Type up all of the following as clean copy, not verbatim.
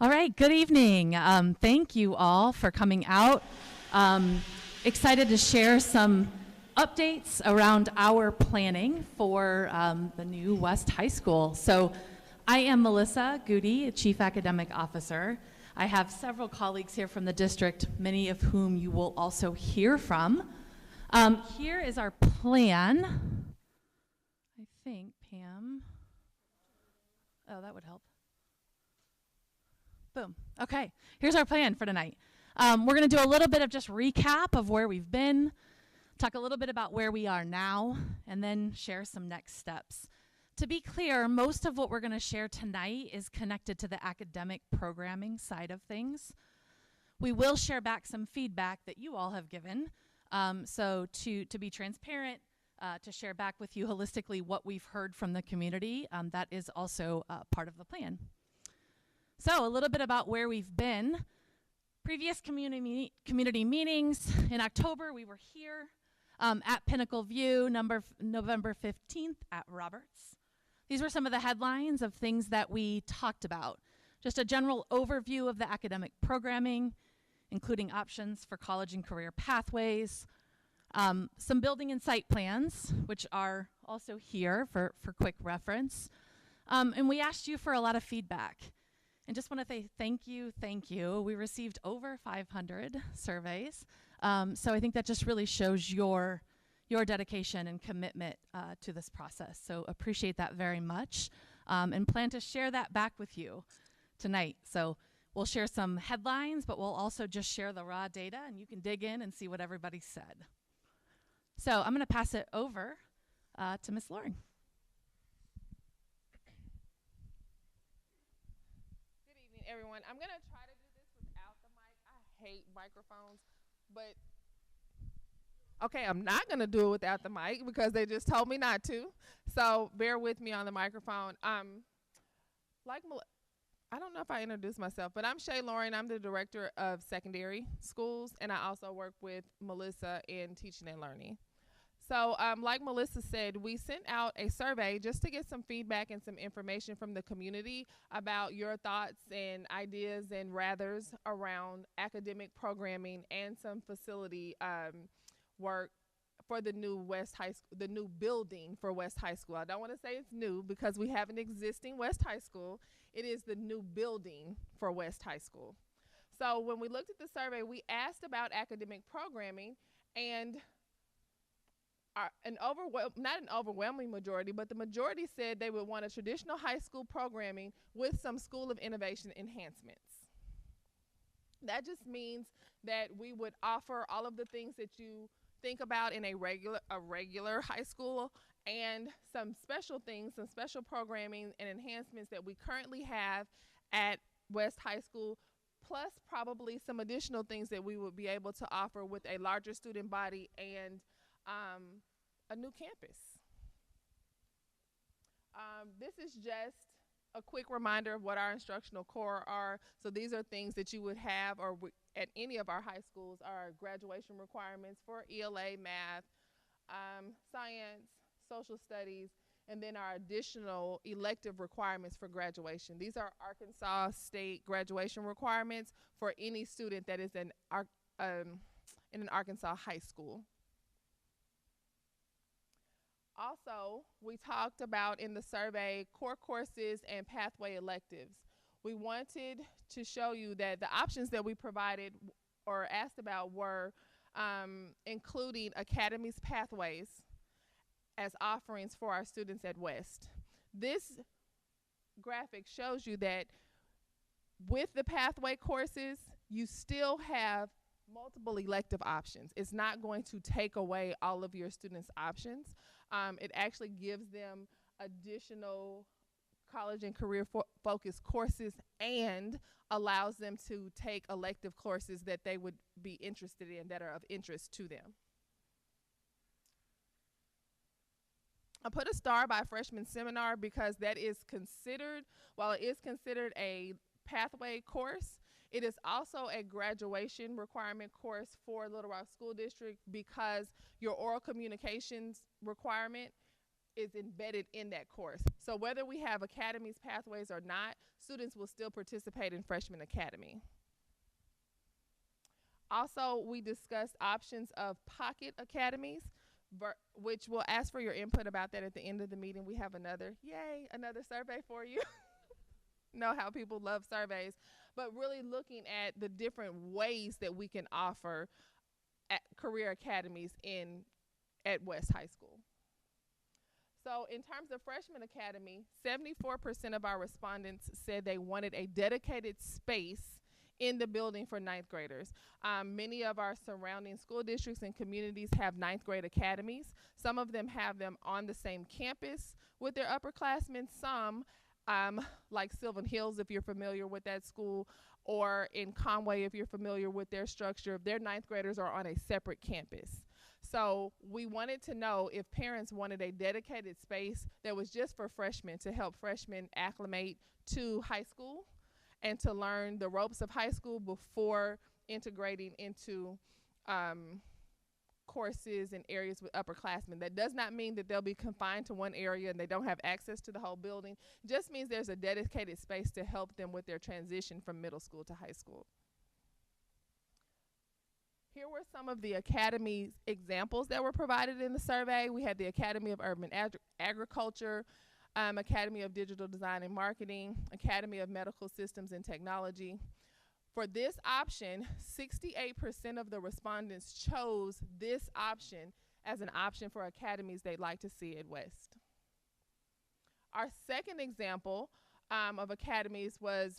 All right, good evening. Thank you all for coming out. Excited to share some updates around our planning for the new West High School. So I am Melissa Goody, Chief Academic Officer. I have several colleagues here from the district, many of whom you will also hear from. Here is our plan. I think, Pam. Oh, that would help. Boom. Okay, here's our plan for tonight. We're going to do a little bit of just recap of where we've been, talk a little bit about where we are now, and then share some next steps. To be clear, most of what we're going to share tonight is connected to the academic programming side of things. We will share back some feedback that you all have given. So to be transparent, to share back with you holistically what we've heard from the community, that is also part of the plan. So a little bit about where we've been. Previous community meetings. In October, we were here at Pinnacle View, November 15th at Roberts. These were some of the headlines of things that we talked about. Just a general overview of the academic programming, including options for college and career pathways, some building and site plans, which are also here for quick reference. And we asked you for a lot of feedback. And just want to say thank you. We received over 500 surveys. So I think that just really shows your dedication and commitment to this process. So appreciate that very much and plan to share that back with you tonight. So we'll share some headlines, but we'll also just share the raw data and you can dig in and see what everybody said. So I'm going to pass it over to Ms. Loring. Everyone, I'm gonna try to do this without the mic. I hate microphones, but okay, I'm not gonna do it without the mic because they just told me not to. So bear with me on the microphone. I don't know if I introduced myself, but I'm Shay Loring. I'm the director of secondary schools, and I also work with Melissa in teaching and learning. So like Melissa said, we sent out a survey just to get some feedback and some information from the community about your thoughts and ideas and rathers around academic programming and some facility work for the new West High School, the new building for West High School. I don't want to say it's new because we have an existing West High School. It is the new building for West High School. So when we looked at the survey, we asked about academic programming, and not an overwhelming majority, but the majority said they would want a traditional high school programming with some School of Innovation enhancements. That just means that we would offer all of the things that you think about in a regular high school, and some special things, some special programming and enhancements that we currently have at West High School, plus probably some additional things that we would be able to offer with a larger student body and a new campus. This is just a quick reminder of what our instructional core are. So these are things that you would have at any of our high schools, our graduation requirements for ELA, math, science, social studies, and then our additional elective requirements for graduation. These are Arkansas State graduation requirements for any student that is in an Arkansas high school. Also, we talked about in the survey core courses and pathway electives. We wanted to show you that the options that we provided or asked about were including Academy's pathways as offerings for our students at West. This graphic shows you that with the pathway courses, you still have multiple elective options. It's not going to take away all of your students' options. It actually gives them additional college and career focused courses and allows them to take elective courses that they would be interested in, that are of interest to them. I put a star by freshman seminar because that is considered, while it is considered a pathway course, it is also a graduation requirement course for Little Rock School District because your oral communications requirement is embedded in that course. So whether we have academies, pathways, or not, students will still participate in Freshman Academy. Also, we discussed options of pocket academies, which we'll ask for your input about that at the end of the meeting. We have another survey for you. Know how people love surveys, but really looking at the different ways that we can offer career academies at West High School. So in terms of Freshman Academy, 74% of our respondents said they wanted a dedicated space in the building for ninth graders. Many of our surrounding school districts and communities have ninth grade academies. Some of them have them on the same campus with their upperclassmen. Some, like Sylvan Hills, if you're familiar with that school, or in Conway, if you're familiar with their structure, their ninth graders are on a separate campus. So we wanted to know if parents wanted a dedicated space that was just for freshmen, to help freshmen acclimate to high school and to learn the ropes of high school before integrating into courses and areas with upperclassmen. That does not mean that they'll be confined to one area and they don't have access to the whole building. It just means there's a dedicated space to help them with their transition from middle school to high school. Here were some of the academies examples that were provided in the survey. We had the Academy of Urban Agriculture, Academy of Digital Design and Marketing, Academy of Medical Systems and Technology. For this option, 68% of the respondents chose this option as an option for academies they'd like to see at West. Our second example of academies was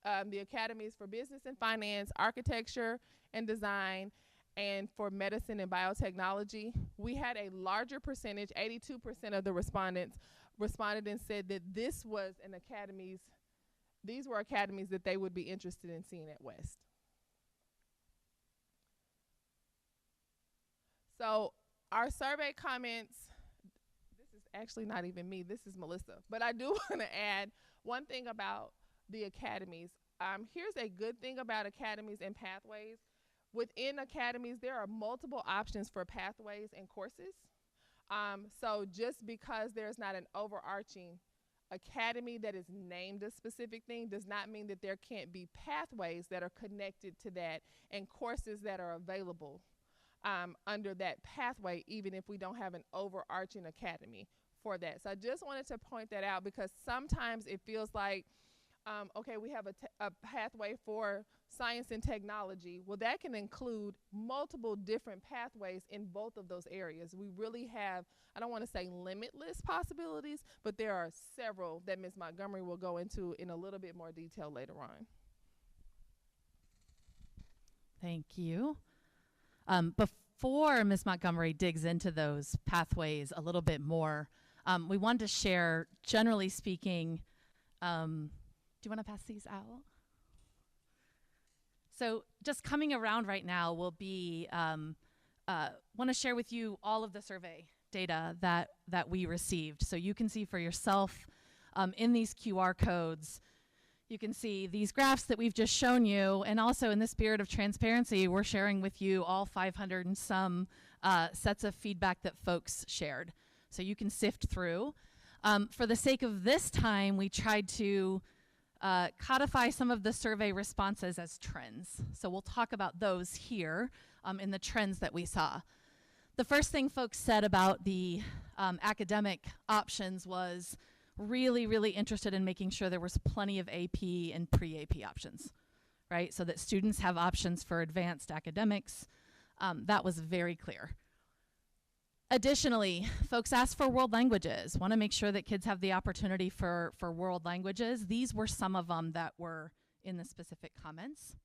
the academies for business and finance, architecture and design, and for medicine and biotechnology. We had a larger percentage, 82% of the respondents responded and said that these were academies that they would be interested in seeing at West. So our survey comments, this is actually not even me, this is Melissa, but I do want to add one thing about the academies. Here's a good thing about academies and pathways. Within academies, there are multiple options for pathways and courses. So just because there's not an overarching academy that is named a specific thing does not mean that there can't be pathways that are connected to that and courses that are available under that pathway, even if we don't have an overarching academy for that. So I just wanted to point that out because sometimes it feels like, okay, we have a pathway for science and technology. Well, that can include multiple different pathways in both of those areas. We really have, I don't want to say limitless possibilities, but there are several that Ms. Montgomery will go into in a little bit more detail later on. Thank you. Before Ms. Montgomery digs into those pathways a little bit more, we wanted to share, generally speaking, do you want to pass these out? So just coming around right now will be, want to share with you all of the survey data that we received. So you can see for yourself in these QR codes, you can see these graphs that we've just shown you, and also in the spirit of transparency, we're sharing with you all 500 and some sets of feedback that folks shared. So you can sift through. For the sake of this time, we tried to codify some of the survey responses as trends. So we'll talk about those here in the trends that we saw. The first thing folks said about the academic options was really, really interested in making sure there was plenty of AP and pre-AP options, right? So that students have options for advanced academics. That was very clear. Additionally, folks asked for world languages, want to make sure that kids have the opportunity for world languages. These were some of them that were in the specific comments.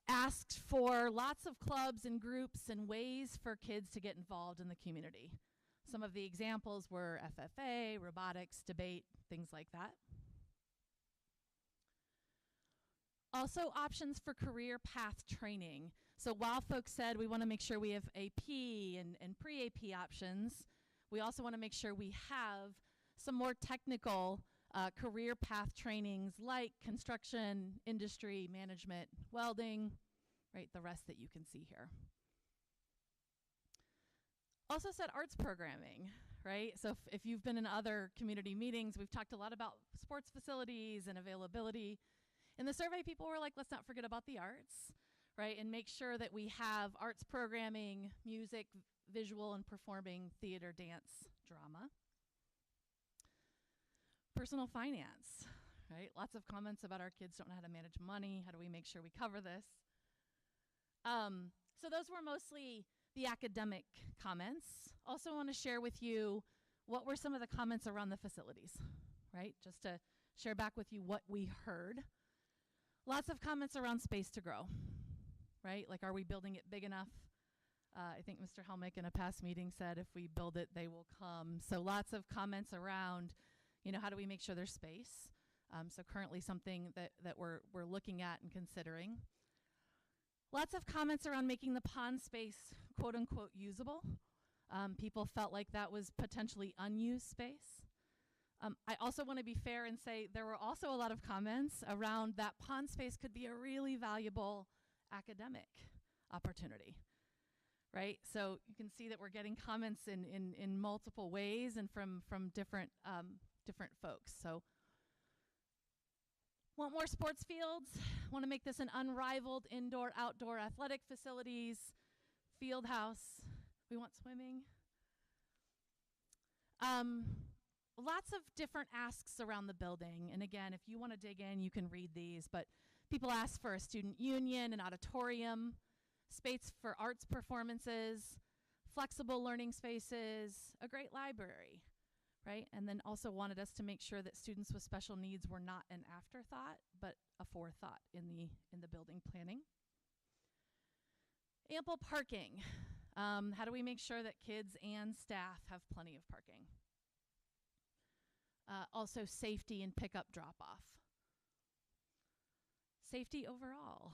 Asked for lots of clubs and groups and ways for kids to get involved in the community. Some of the examples were FFA, robotics, debate, things like that. Also options for career path training. So while folks said we want to make sure we have AP and pre-AP options, we also want to make sure we have some more technical career path trainings like construction, industry, management, welding, right, the rest that you can see here. Also said arts programming, right? So if you've been in other community meetings, we've talked a lot about sports facilities and availability. In the survey, people were like, let's not forget about the arts, right? And make sure that we have arts programming, music, visual and performing, theater, dance, drama. Personal finance, right? Lots of comments about our kids don't know how to manage money. How do we make sure we cover this? So those were mostly the academic comments. Also want to share with you what were some of the comments around the facilities, right? Just to share back with you what we heard. Lots of comments around space to grow, right? Like, are we building it big enough? I think Mr. Helmick in a past meeting said, if we build it, they will come. So lots of comments around, you know, how do we make sure there's space? So currently something that we're looking at and considering. Lots of comments around making the pond space quote unquote usable. People felt like that was potentially unused space. I also want to be fair and say there were also a lot of comments around that pond space could be a really valuable academic opportunity, right? So you can see that we're getting comments in multiple ways and from different folks. So want more sports fields, want to make this an unrivaled indoor-outdoor athletic facilities, field house. We want swimming. Lots of different asks around the building. And again, if you want to dig in, you can read these. But people ask for a student union, an auditorium, space for arts performances, flexible learning spaces, a great library, right? And then also wanted us to make sure that students with special needs were not an afterthought, but a forethought in the building planning. Ample parking. How do we make sure that kids and staff have plenty of parking? Also safety and pickup drop-off. Safety overall.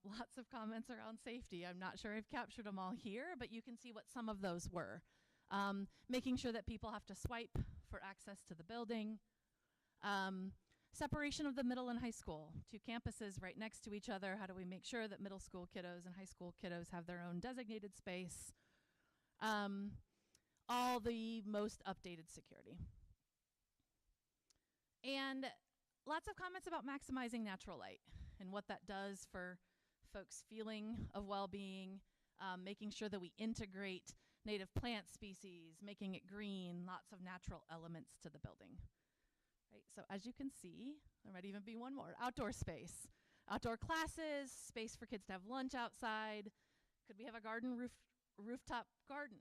Lots of comments around safety. I'm not sure I've captured them all here, but you can see what some of those were. Making sure that people have to swipe for access to the building. Separation of the middle and high school. Two campuses right next to each other. How do we make sure that middle school kiddos and high school kiddos have their own designated space? All the most updated security. And lots of comments about maximizing natural light and what that does for folks' feeling of well-being, making sure that we integrate native plant species, making it green, lots of natural elements to the building. Right, so as you can see, there might even be one more, outdoor space. Outdoor classes, space for kids to have lunch outside. Could we have a rooftop garden?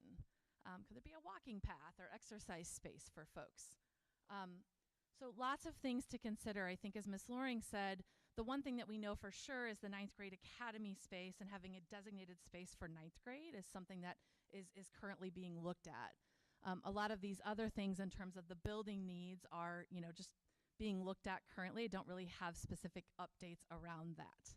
Could there be a walking path or exercise space for folks? So lots of things to consider. I think as Ms. Loring said, the one thing that we know for sure is the 9th grade academy space, and having a designated space for 9th grade is something that is currently being looked at. A lot of these other things in terms of the building needs are, you know, just being looked at currently. I don't really have specific updates around that.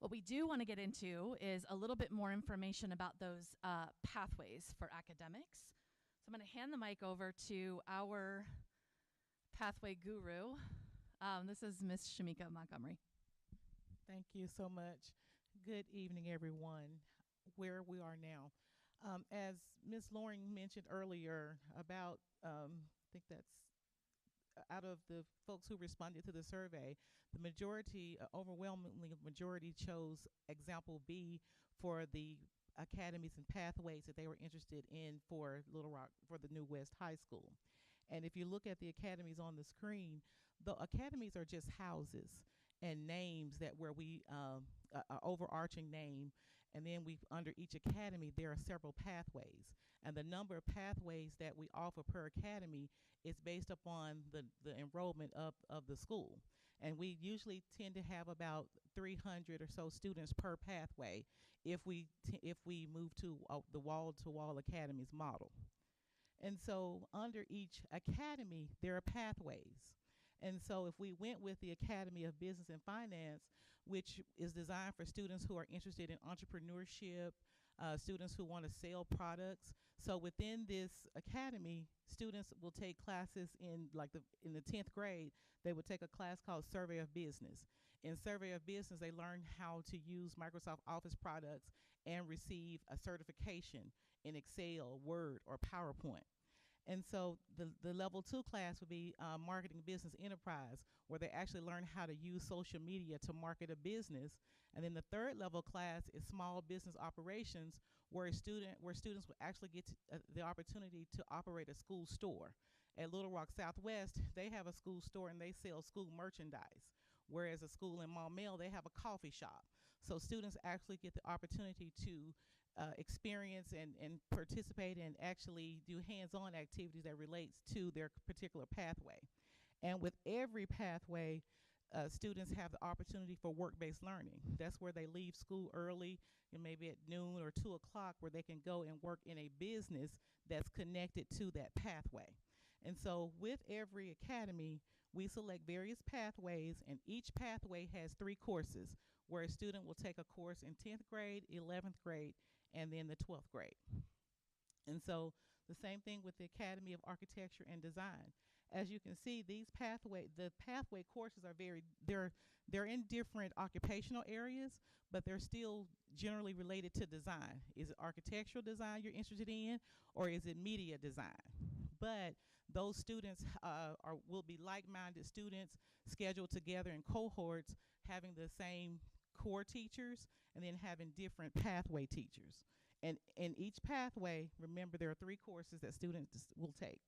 What we do want to get into is a little bit more information about those pathways for academics. So I'm going to hand the mic over to our pathway guru. This is Ms. Shamika Montgomery. Thank you so much. Good evening, everyone. Where we are now. As Ms. Loring mentioned earlier about, I think that's out of the folks who responded to the survey, the majority, overwhelmingly majority chose example B for the academies and pathways that they were interested in for Little Rock, for the New West High School. And if you look at the academies on the screen, the academies are just houses and names that where we, an overarching name, and then we, under each academy, there are several pathways. And the number of pathways that we offer per academy is based upon the enrollment of the school. And we usually tend to have about 300 or so students per pathway if we move to the wall-to-wall academies model. And so under each academy, there are pathways. And so if we went with the Academy of Business and Finance, which is designed for students who are interested in entrepreneurship, students who want to sell products. So within this academy, students will take classes in the 10th grade, they would take a class called Survey of Business. In Survey of Business, they learn how to use Microsoft Office products and receive a certification in Excel, Word, or PowerPoint. And so the level 2 class would be marketing business enterprise, where they actually learn how to use social media to market a business. And then the third level class is small business operations, where students will actually get the opportunity to operate a school store. At Little Rock Southwest, they have a school store and they sell school merchandise, whereas a school in Maumelle, they have a coffee shop. So students actually get the opportunity to experience and participate and actually do hands-on activities that relates to their particular pathway. And with every pathway, students have the opportunity for work-based learning. That's where they leave school early, and maybe at noon or 2 o'clock, where they can go and work in a business that's connected to that pathway. And so with every academy, we select various pathways, and each pathway has 3 courses, where a student will take a course in 10th grade, 11th grade, and then the 12th grade. And so the same thing with the Academy of Architecture and Design. As you can see, the pathway courses are they're in different occupational areas, but they're still generally related to design. Is it architectural design you're interested in, or is it media design? But those students will be like-minded students scheduled together in cohorts, having the same core teachers and then having different pathway teachers. And in each pathway, remember, there are 3 courses that students will take.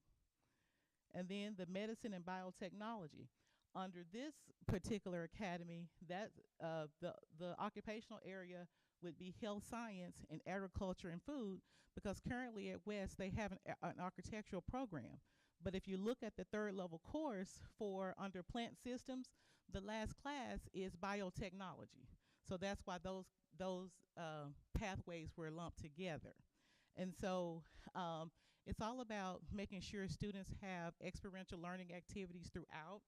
And then the medicine and biotechnology. Under this particular academy, that the occupational area would be health science and agriculture and food, because currently at West they have an architectural program. But if you look at the 3rd level course for under plant systems, the last class is biotechnology. So that's why those pathways were lumped together. And so it's all about making sure students have experiential learning activities throughout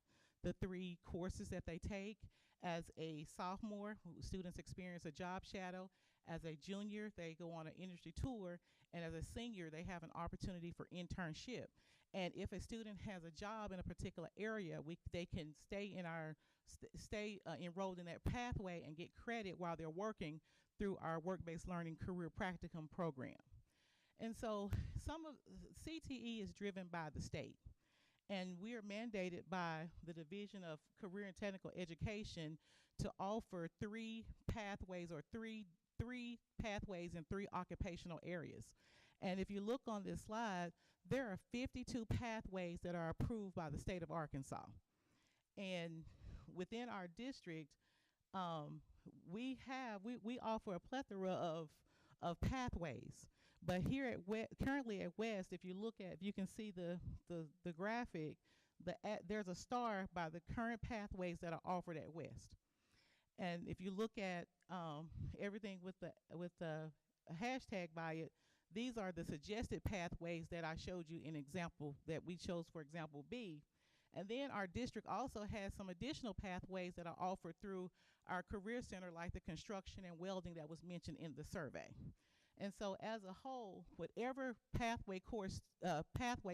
the 3 courses that they take. As a sophomore, students experience a job shadow. As a junior, they go on an industry tour. And as a senior, they have an opportunity for internship. And if a student has a job in a particular area, they can stay enrolled in that pathway and get credit while they're working through our work-based learning career practicum program. And so some of CTE is driven by the state, and we are mandated by the Division of Career and Technical Education to offer 3 pathways, or three pathways in 3 occupational areas. And if you look on this slide, there are 52 pathways that are approved by the state of Arkansas. And within our district, we offer a plethora of pathways. But here at currently at West, if you can see the graphic, there's a star by the current pathways that are offered at West. And if you look at everything with the hashtag by it, these are the suggested pathways that I showed you in example that we chose for example B. And then our district also has some additional pathways that are offered through our career center, like the construction and welding that was mentioned in the survey. And so as a whole, whatever pathway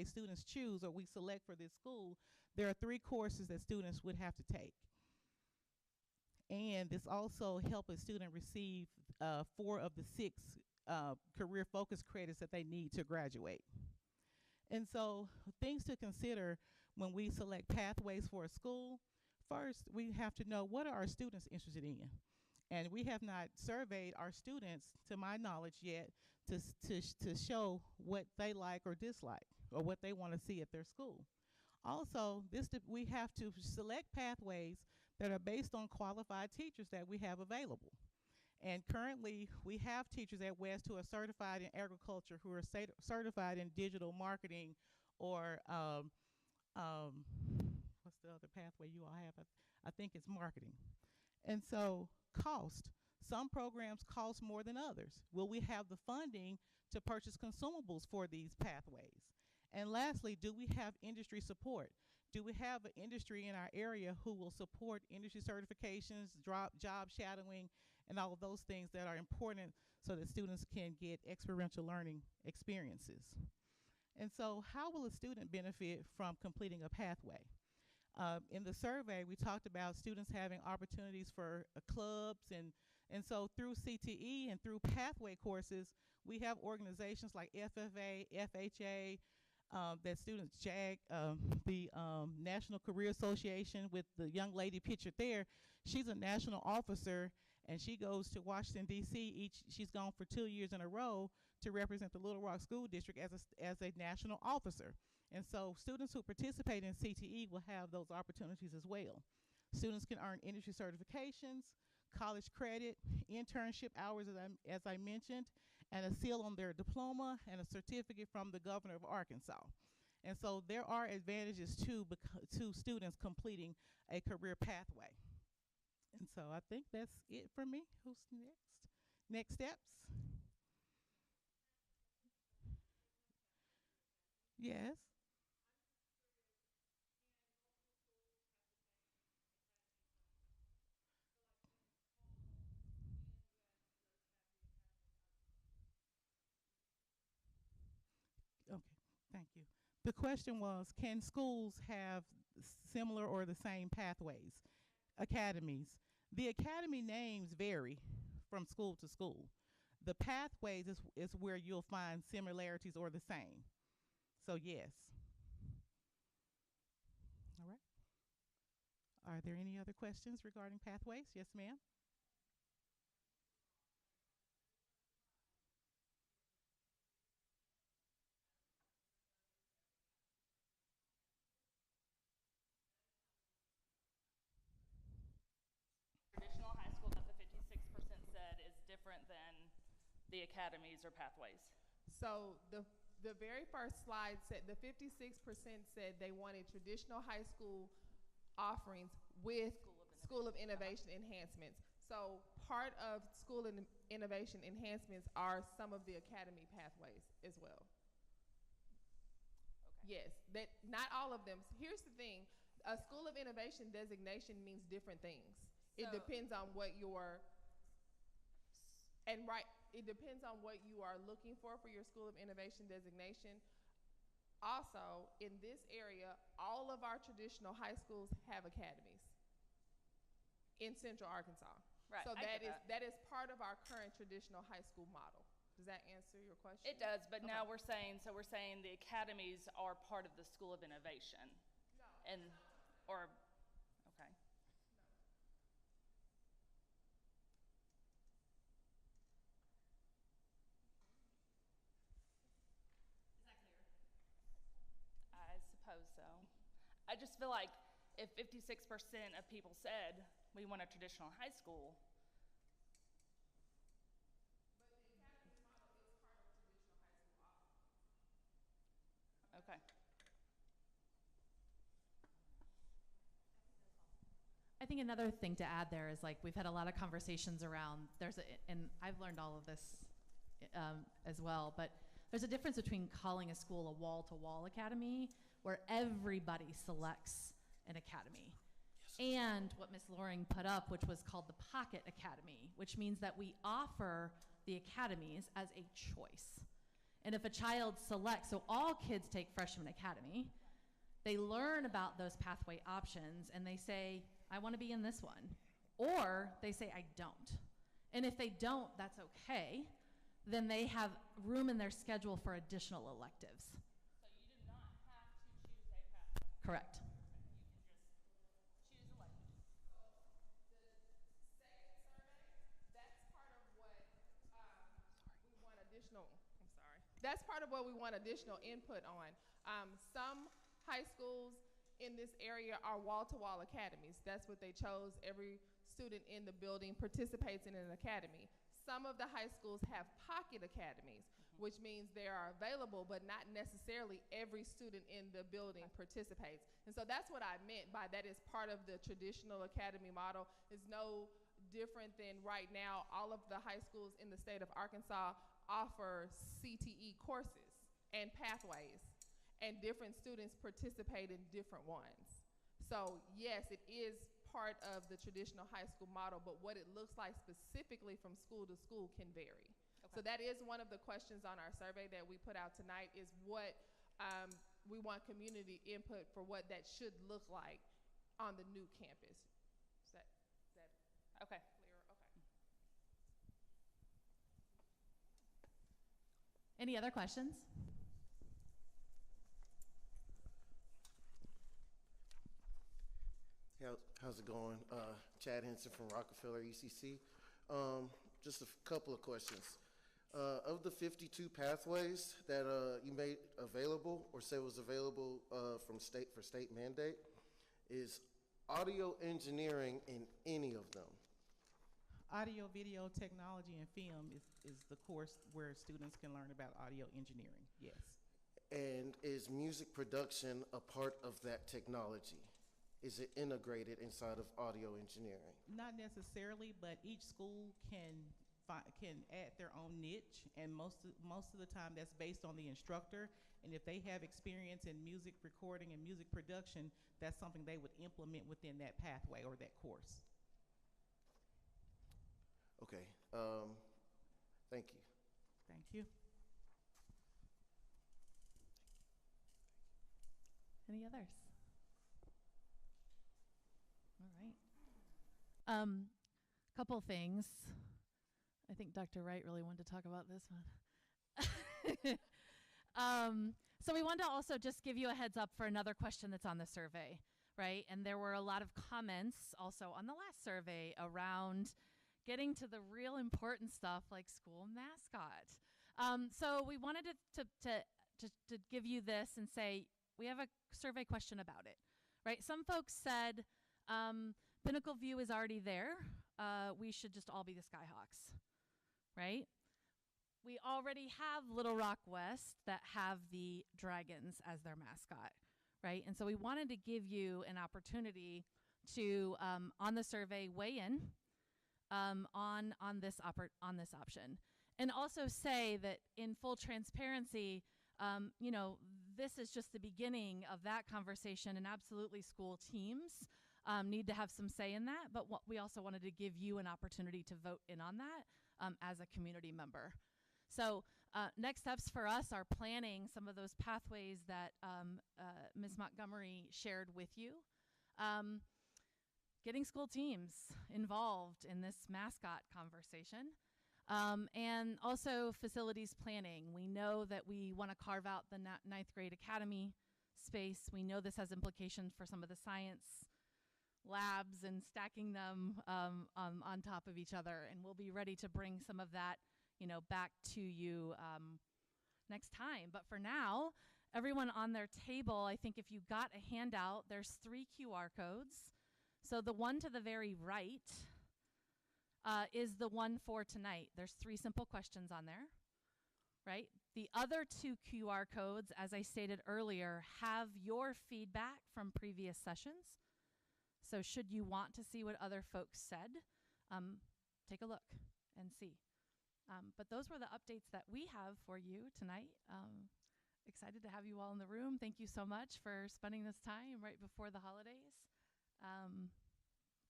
students choose or we select for this school, there are 3 courses that students would have to take. And this also helps a student receive 4 of the 6 career focus credits that they need to graduate. And so things to consider when we select pathways for a school: first, we have to know, what are our students interested in? And we have not surveyed our students, to my knowledge yet, to show what they like or dislike, or what they want to see at their school. Also, we have to select pathways that are based on qualified teachers that we have available. And currently, we have teachers at West who are certified in agriculture, who are certified in digital marketing, or what's the other pathway you all have? I think it's marketing. And so cost. Some programs cost more than others. Will we have the funding to purchase consumables for these pathways? And lastly, do we have industry support? Do we have an industry in our area who will support industry certifications, job shadowing, and all of those things that are important so that students can get experiential learning experiences? And so how will a student benefit from completing a pathway? In the survey, we talked about students having opportunities for clubs, and so through CTE and through pathway courses, we have organizations like FFA, FHA, that students JAG, the National Career Association with the young lady pictured there. She's a national officer, and she goes to Washington, D.C. She's gone for 2 years in a row to represent the Little Rock School District as a national officer. And so students who participate in CTE will have those opportunities as well. Students can earn industry certifications, college credit, internship hours, as I mentioned, and a seal on their diploma and a certificate from the governor of Arkansas. And so there are advantages to students completing a career pathway. And so I think that's it for me. Who's next? Next steps? Yes. Okay, thank you. The question was, can schools have similar or the same pathways, academies? The academy names vary from school to school. The pathways is where you'll find similarities or the same. So yes. All right. Are there any other questions regarding pathways? Yes, ma'am. Traditional high school that the 56% said is different than the academies or pathways. So the very first slide said the 56% said they wanted traditional high school offerings with School of Innovation enhancements. So part of School of Innovation enhancements are some of the academy pathways as well. Okay. Yes, that not all of them. Here's the thing: a School of Innovation designation means different things. It So- depends on what your It depends on what you are looking for your School of Innovation designation. Also, in this area, all of our traditional high schools have academies in Central Arkansas. Right, So I get that is part of our current traditional high school model. Does that answer your question? It does, but now Okay. we're saying the academies are part of the School of Innovation. No. And, or, okay. I suppose so. I just feel like if 56% of people said we want a traditional high school, okay. I think another thing to add there is, like, we've had a lot of conversations around, and I've learned all of this as well, but there's a difference between calling a school a wall-to-wall academy, where everybody selects an academy, and what Ms. Loring put up, which was called the Pocket Academy, which means that we offer the academies as a choice. And if a child selects, so all kids take Freshman Academy, they learn about those pathway options, and they say, I want to be in this one. Or they say, I don't. And if they don't, that's okay. Then they have room in their schedule for additional electives. So you do not have to choose a pathway. Correct. You can just choose a language. That's part of what we want additional. I'm sorry. That's part of what we want additional input on. Some high schools in this area are wall-to-wall academies. That's what they chose. Every student in the building participates in an academy. Some of the high schools have pocket academies, which means they are available, but not necessarily every student in the building participates. And so that's what I meant by that is part of the traditional academy model. Is no different than right now all of the high schools in the state of Arkansas offer CTE courses and pathways, and different students participate in different ones. So yes, it is part of the traditional high school model, but what it looks like specifically from school to school can vary. Okay. So that is one of the questions on our survey that we put out tonight, is what we want community input for what that should look like on the new campus. Is that Okay. clear? Okay. Any other questions? How's it going? Chad Henson from Rockefeller ECC. Just a couple of questions. Of the 52 pathways that you made available or said was available for state mandate, is audio engineering in any of them? Audio, video, technology, and film is the course where students can learn about audio engineering, yes. And is music production a part of that technology? Is it integrated inside of audio engineering? Not necessarily, but each school can add their own niche, and most of the time that's based on the instructor. And if they have experience in music recording and music production, that's something they would implement within that pathway or that course. Okay. Thank you. Thank you. Any others? All right. Couple things. I think Dr. Wright really wanted to talk about this one. So we wanted to also just give you a heads up for another question that's on the survey, right? And there were a lot of comments also on the last survey around getting to the real important stuff like school mascot. So we wanted to give you this and say, we have a survey question about it, right? Some folks said, Pinnacle View is already there. We should just all be the Skyhawks, right? We already have Little Rock West that have the Dragons as their mascot, right? And so we wanted to give you an opportunity to, on the survey, weigh in on this option. And also say that in full transparency, this is just the beginning of that conversation, and absolutely school teams need to have some say in that, but we also wanted to give you an opportunity to vote in on that as a community member. So next steps for us are planning some of those pathways that Ms. Montgomery shared with you. Getting school teams involved in this mascot conversation. And also facilities planning. We know that we want to carve out the ninth grade academy space. We know this has implications for some of the science labs and stacking them on top of each other. And we'll be ready to bring some of that, back to you next time. But for now, everyone on their table, I think if you got a handout, there's 3 QR codes. So the one to the very right is the one for tonight. There's 3 simple questions on there, right? The other 2 QR codes, as I stated earlier, have your feedback from previous sessions. So should you want to see what other folks said, take a look and see. But those were the updates that we have for you tonight. Excited to have you all in the room. Thank you so much for spending this time right before the holidays.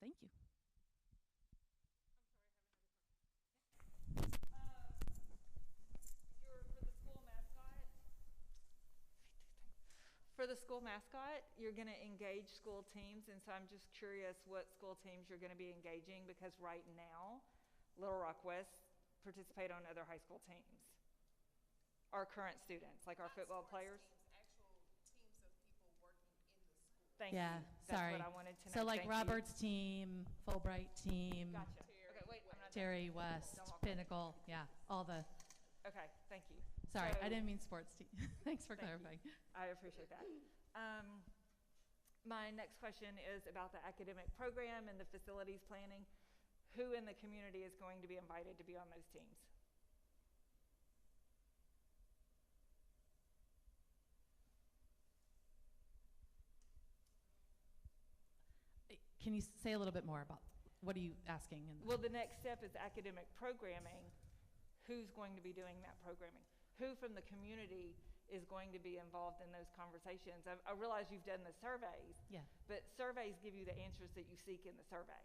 Thank you. For the school mascot, you're going to engage school teams, and so I'm just curious what school teams you're going to be engaging, because right now, Little Rock West participate on other high school teams. Our current students, like our football players. Teams, actual teams of people working in the school. Thank Yeah, you. That's sorry. what I wanted to know. So like Thank you. Robert's team, Fulbright team, Gotcha. Okay, wait, I'm not done. Terry West, Don't walk away. Pinnacle, yeah, all the, Okay, thank you. sorry, I So- didn't mean sports team. Thanks for Thank you. clarifying. I appreciate that. My next question is about the academic program and the facilities planning. Who in the community is going to be invited to be on those teams? Can you say a little bit more about, what are you asking? Well, the next step is academic programming. Who's going to be doing that programming? Who from the community is going to be involved in those conversations? I realize you've done the surveys, Yeah. but surveys give you the answers that you seek in the survey.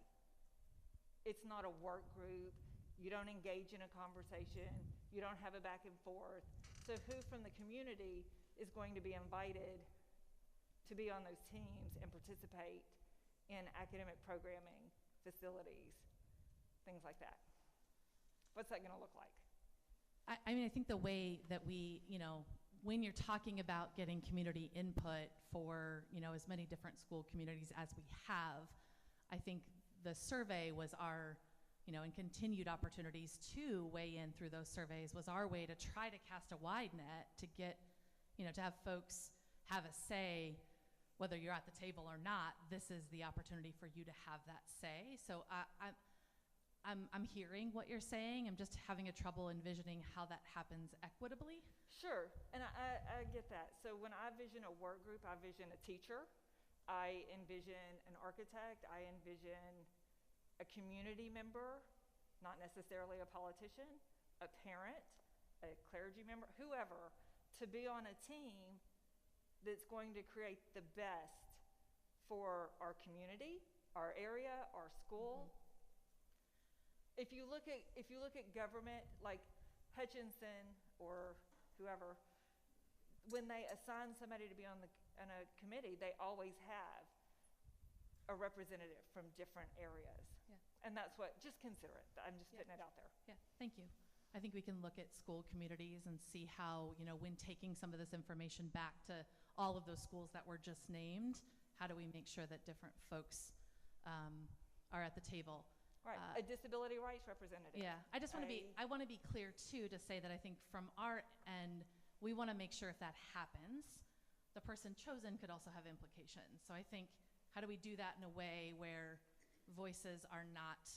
It's not a work group. You don't engage in a conversation. You don't have a back and forth. So who from the community is going to be invited to be on those teams and participate in academic programming, facilities, things like that. What's that going to look like? I mean, I think the way that we, when you're talking about getting community input for, as many different school communities as we have, I think the survey was our, and continued opportunities to weigh in through those surveys was our way to try to cast a wide net to get, to have folks have a say, whether you're at the table or not. This is the opportunity for you to have that say. So I'm hearing what you're saying. I'm just having a trouble envisioning how that happens equitably. Sure, and I get that. So when I vision a work group, I vision a teacher, I envision an architect, I envision a community member, not necessarily a politician, a parent, a clergy member, whoever, to be on a team that's going to create the best for our community, our area, our school. Mm-hmm. If you look at government, like Hutchinson or whoever, when they assign somebody to be on a committee, they always have a representative from different areas. Yeah. And that's what, just consider it. I'm just putting it out there. Yeah, thank you. I think we can look at school communities and see how, when taking some of this information back to all of those schools that were just named, how do we make sure that different folks are at the table? Right, a disability rights representative. Yeah, I just want to be clear too, to say that I think from our end, we want to make sure if that happens, the person chosen could also have implications. So I think, how do we do that in a way where voices are not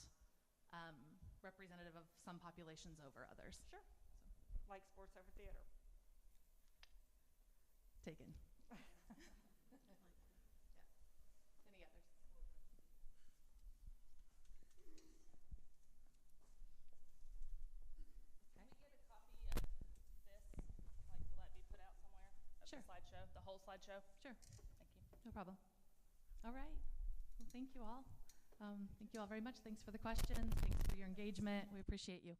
representative of some populations over others? Sure, like sports over theater. Taken. Any others? Can we get a copy of this? Like, will that be put out somewhere? Of Sure. the slideshow, the whole slideshow? Sure. Thank you. No problem. All right. Well, thank you all. Thank you all very much. Thanks for the questions. Thanks for your engagement. We appreciate you.